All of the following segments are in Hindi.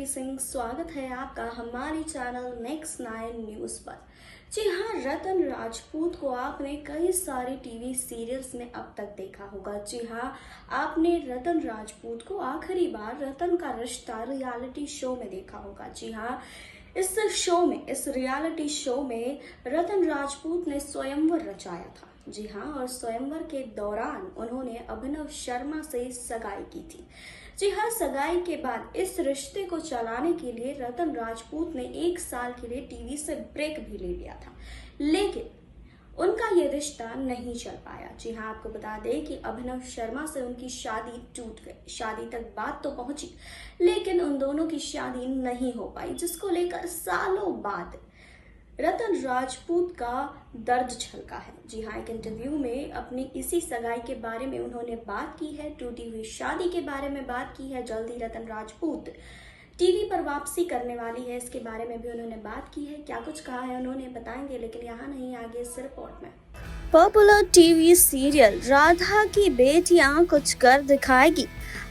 सुरभि सिंह, स्वागत है आपका हमारे चैनल नेक्स्ट 9 न्यूज़ पर। जी हाँ, रतन राजपूत को आपने कई सारे टीवी सीरियल्स में अब तक देखा होगा। जी हाँ, आपने रतन राजपूत को आखिरी बार रतन का रिश्ता रियलिटी शो में देखा होगा। जी हाँ, इस रियलिटी शो में रतन राजपूत ने स्वयंवर रचाया था। जी हाँ, और स्वयंवर के दौरान उन्होंने अभिनव शर्मा से सगाई की थी। जी हाँ, सगाई के बाद इस रिश्ते को चलाने के लिए रतन राजपूत ने 1 साल के लिए टीवी से ब्रेक भी ले लिया था, लेकिन उनका ये रिश्ता नहीं चल पाया। जी हाँ, आपको बता दें कि अभिनव शर्मा से उनकी शादी टूट गई। शादी तक बात तो पहुंची, लेकिन उन दोनों की शादी नहीं हो पाई, जिसको लेकर सालों बाद रतन राजपूत का दर्द छलका है। जी हाँ, एक इंटरव्यू में अपनी इसी सगाई के बारे में उन्होंने बात की है, टूटी हुई शादी के बारे में बात की है। जल्दी रतन राजपूत टीवी पर वापसी करने वाली है, इसके बारे में भी उन्होंने बात की है। क्या कुछ कहा है उन्होंने बताएंगे, लेकिन यहाँ नहीं, आगे इस रिपोर्ट में। पॉपुलर टीवी सीरियल राधा की बेटियां कुछ कर दिखाएगी,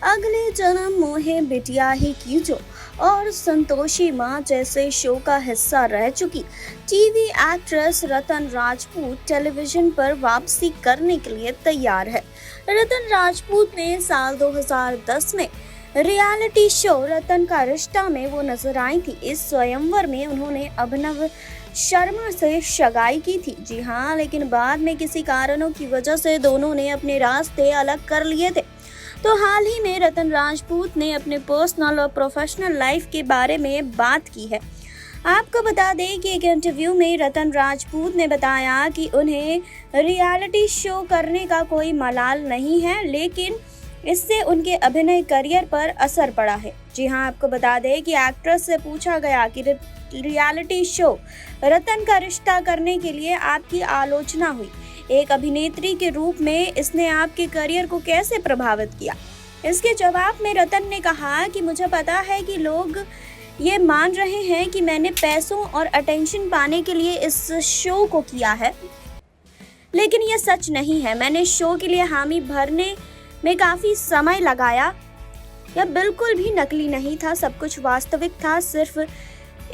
अगले जन्म मोहे बिटिया ही कीजो और संतोषी माँ जैसे शो का हिस्सा रह चुकी टीवी एक्ट्रेस रतन राजपूत टेलीविजन पर वापसी करने के लिए तैयार है। रतन राजपूत ने साल 2010 में रियलिटी शो रतन का रिश्ता में वो नजर आई थी। इस स्वयंवर में उन्होंने अभिनव शर्मा से सगाई की थी। जी हाँ, लेकिन बाद में किसी कारणों की वजह से दोनों ने अपने रास्ते अलग कर लिए थे। तो हाल ही में रतन राजपूत ने अपने पर्सनल और प्रोफेशनल लाइफ के बारे में बात की है। आपको बता दें कि एक इंटरव्यू में रतन राजपूत ने बताया कि उन्हें रियलिटी शो करने का कोई मलाल नहीं है, लेकिन इससे उनके अभिनय करियर पर असर पड़ा है। जी हाँ, आपको बता दें कि एक्ट्रेस से पूछा गया कि रियलिटी शो रतन का रिश्ता करने के लिए आपकी आलोचना हुई, एक अभिनेत्री के रूप में इसने आपके करियर को कैसे प्रभावित किया। इसके जवाब में रतन ने कहा कि मुझे पता है कि लोग ये मान रहे हैं कि मैंने पैसों और अटेंशन पाने के लिए इस शो को किया है, लेकिन ये सच नहीं है। मैंने शो के लिए हामी भरने में काफ़ी समय लगाया। यह बिल्कुल भी नकली नहीं था, सब कुछ वास्तविक था, सिर्फ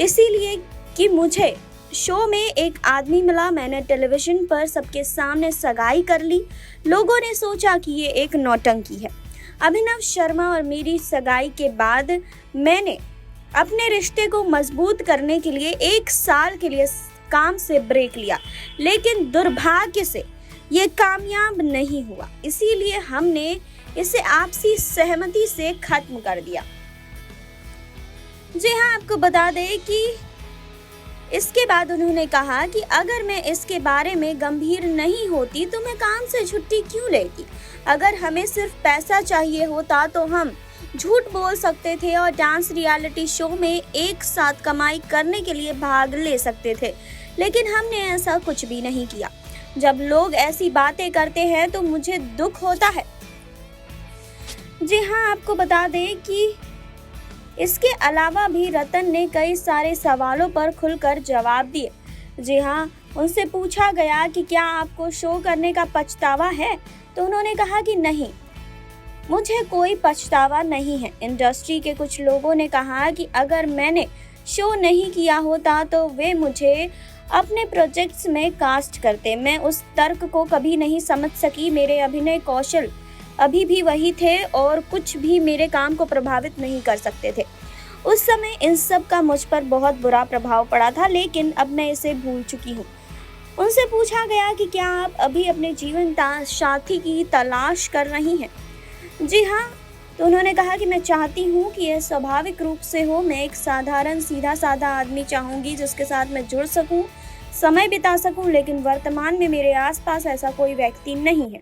इसीलिए कि मुझे शो में एक आदमी मिला। मैंने टेलीविजन पर सबके सामने सगाई कर ली। लोगों ने सोचा कि ये एक नौटंकी है। अभिनव शर्मा और मेरी सगाई के बाद मैंने अपने रिश्ते को मजबूत करने के लिए 1 साल के लिए काम से ब्रेक लिया, लेकिन दुर्भाग्य से ये कामयाब नहीं हुआ, इसीलिए हमने इसे आपसी सहमति से खत्म कर दिया। जी हाँ, आपको बता दें कि इसके बाद उन्होंने कहा कि अगर मैं इसके बारे में गंभीर नहीं होती तो मैं काम से छुट्टी क्यों लेती। अगर हमें सिर्फ पैसा चाहिए होता तो हम झूठ बोल सकते थे और डांस रियलिटी शो में एक साथ कमाई करने के लिए भाग ले सकते थे, लेकिन हमने ऐसा कुछ भी नहीं किया। जब लोग ऐसी बातें करते हैं तो मुझे दुख होता है। जी हाँ, आपको बता दें कि इसके अलावा भी रतन ने कई सारे सवालों पर खुलकर जवाब दिए। जी हाँ, उनसे पूछा गया कि क्या आपको शो करने का पछतावा है, तो उन्होंने कहा कि नहीं, मुझे कोई पछतावा नहीं है। इंडस्ट्री के कुछ लोगों ने कहा कि अगर मैंने शो नहीं किया होता तो वे मुझे अपने प्रोजेक्ट्स में कास्ट करते। मैं उस तर्क को कभी नहीं समझ सकी। मेरे अभिनय कौशल अभी भी वही थे और कुछ भी मेरे काम को प्रभावित नहीं कर सकते थे। उस समय इन सब का मुझ पर बहुत बुरा प्रभाव पड़ा था, लेकिन अब मैं इसे भूल चुकी हूँ। उनसे पूछा गया कि क्या आप अभी अपने जीवन साथी की तलाश कर रही हैं। जी हाँ, तो उन्होंने कहा कि मैं चाहती हूँ कि यह स्वाभाविक रूप से हो। मैं एक साधारण सीधा साधा आदमी चाहूँगी जिसके साथ मैं जुड़ सकूँ, समय बिता सकूँ, लेकिन वर्तमान में मेरे आसपास ऐसा कोई व्यक्ति नहीं है।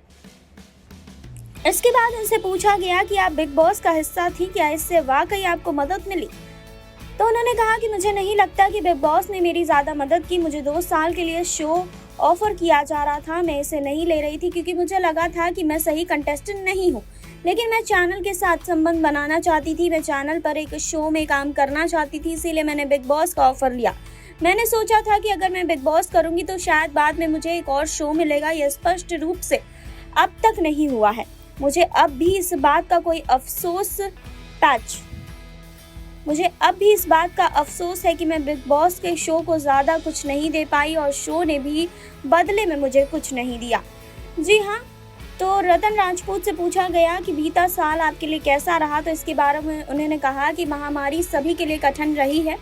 इसके बाद उनसे पूछा गया कि आप बिग बॉस का हिस्सा थी, क्या इससे वाकई आपको मदद मिली। तो उन्होंने कहा कि मुझे नहीं लगता कि बिग बॉस ने मेरी ज़्यादा मदद की। मुझे 2 साल के लिए शो ऑफर किया जा रहा था, मैं इसे नहीं ले रही थी क्योंकि मुझे लगा था कि मैं सही कंटेस्टेंट नहीं हूँ, लेकिन मैं चैनल के साथ संबंध बनाना चाहती थी। मैं चैनल पर एक शो में काम करना चाहती थी, इसीलिए मैंने बिग बॉस का ऑफर लिया। मैंने सोचा था कि अगर मैं बिग बॉस करूँगी तो शायद बाद में मुझे एक और शो मिलेगा। यह स्पष्ट रूप से अब तक नहीं हुआ है। मुझे अब भी इस बात का कोई अफसोस टच मुझे अब भी इस बात का अफसोस है कि मैं बिग बॉस के शो को ज़्यादा कुछ नहीं दे पाई और शो ने भी बदले में मुझे कुछ नहीं दिया। जी हाँ, तो रतन राजपूत से पूछा गया कि बीता साल आपके लिए कैसा रहा, तो इसके बारे में उन्होंने कहा कि महामारी सभी के लिए कठिन रही है।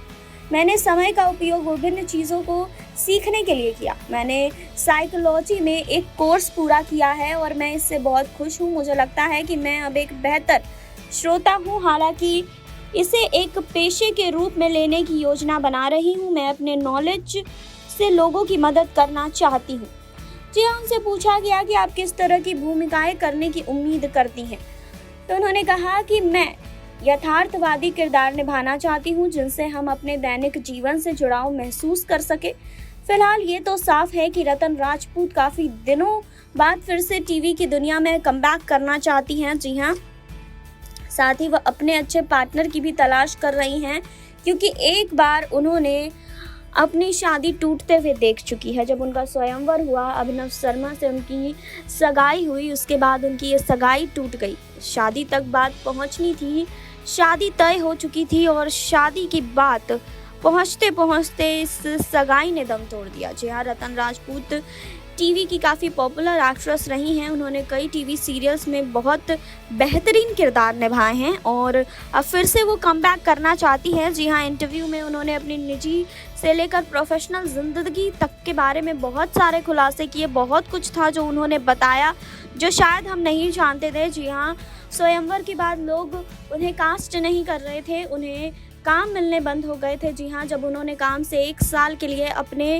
मैंने समय का उपयोग विभिन्न चीज़ों को सीखने के लिए किया। मैंने साइकोलॉजी में एक कोर्स पूरा किया है और मैं इससे बहुत खुश हूँ। मुझे लगता है कि मैं अब एक बेहतर श्रोता हूँ। हालांकि इसे एक पेशे के रूप में लेने की योजना बना रही हूँ। मैं अपने नॉलेज से लोगों की मदद करना चाहती हूँ। जी हाँ, उनसे पूछा गया कि आप किस तरह की भूमिकाएं करने की उम्मीद करती हैं, तो उन्होंने कहा कि मैं यथार्थवादी किरदार निभाना चाहती हूँ जिनसे हम अपने दैनिक जीवन से जुड़ाव महसूस कर सके। फिलहाल ये तो साफ है कि रतन राजपूत काफ़ी दिनों बाद फिर से टीवी की दुनिया में कमबैक करना चाहती हैं। जी हाँ, साथ ही वह अपने अच्छे पार्टनर की भी तलाश कर रही हैं, क्योंकि एक बार उन्होंने अपनी शादी टूटते हुए देख चुकी है। जब उनका स्वयंवर हुआ, अभिनव शर्मा से उनकी सगाई हुई, उसके बाद उनकी ये सगाई टूट गई। शादी तक बात पहुंचनी थी, शादी तय हो चुकी थी और शादी की बात पहुंचते पहुंचते इस सगाई ने दम तोड़ दिया। जी हाँ, रतन राजपूत टीवी की काफ़ी पॉपुलर एक्ट्रेस रही हैं। उन्होंने कई टीवी सीरियल्स में बहुत बेहतरीन किरदार निभाए हैं और अब फिर से वो कमबैक करना चाहती हैं। जी हाँ, इंटरव्यू में उन्होंने अपनी निजी से लेकर प्रोफेशनल ज़िंदगी तक के बारे में बहुत सारे खुलासे किए। बहुत कुछ था जो उन्होंने बताया जो शायद हम नहीं जानते थे। जी हाँ, स्वयंवर के बाद लोग उन्हें कास्ट नहीं कर रहे थे, उन्हें काम मिलने बंद हो गए थे। जी हाँ, जब उन्होंने काम से 1 साल के लिए अपने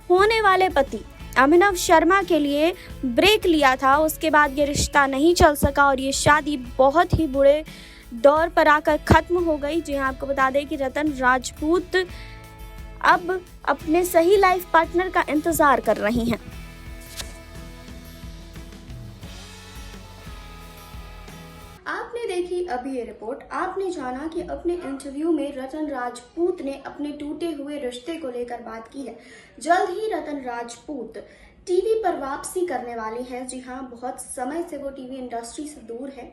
होने वाले पति अभिनव शर्मा के लिए ब्रेक लिया था, उसके बाद ये रिश्ता नहीं चल सका और ये शादी बहुत ही बुरे दौर पर आकर ख़त्म हो गई। जी हाँ, आपको बता दें कि रतन राजपूत अब अपने सही लाइफ पार्टनर का इंतज़ार कर रही हैं। आपने देखी अभी ये रिपोर्ट। आपने जाना कि अपने इंटरव्यू में रतन राजपूत ने अपने टूटे हुए रिश्ते को लेकर बात की है। जल्द ही रतन राजपूत टीवी पर वापसी करने वाली हैं। जी हाँ, बहुत समय से वो टीवी इंडस्ट्री से दूर है,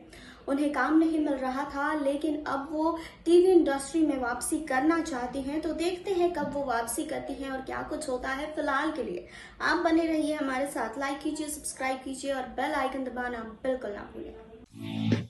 उन्हें काम नहीं मिल रहा था, लेकिन अब वो टीवी इंडस्ट्री में वापसी करना चाहती हैं। तो देखते हैं कब वो वापसी करती हैं और क्या कुछ होता है। फिलहाल के लिए आप बने रहिए हमारे साथ, लाइक कीजिए, सब्सक्राइब कीजिए और बेल आइकन दबाना बिल्कुल ना भूलें।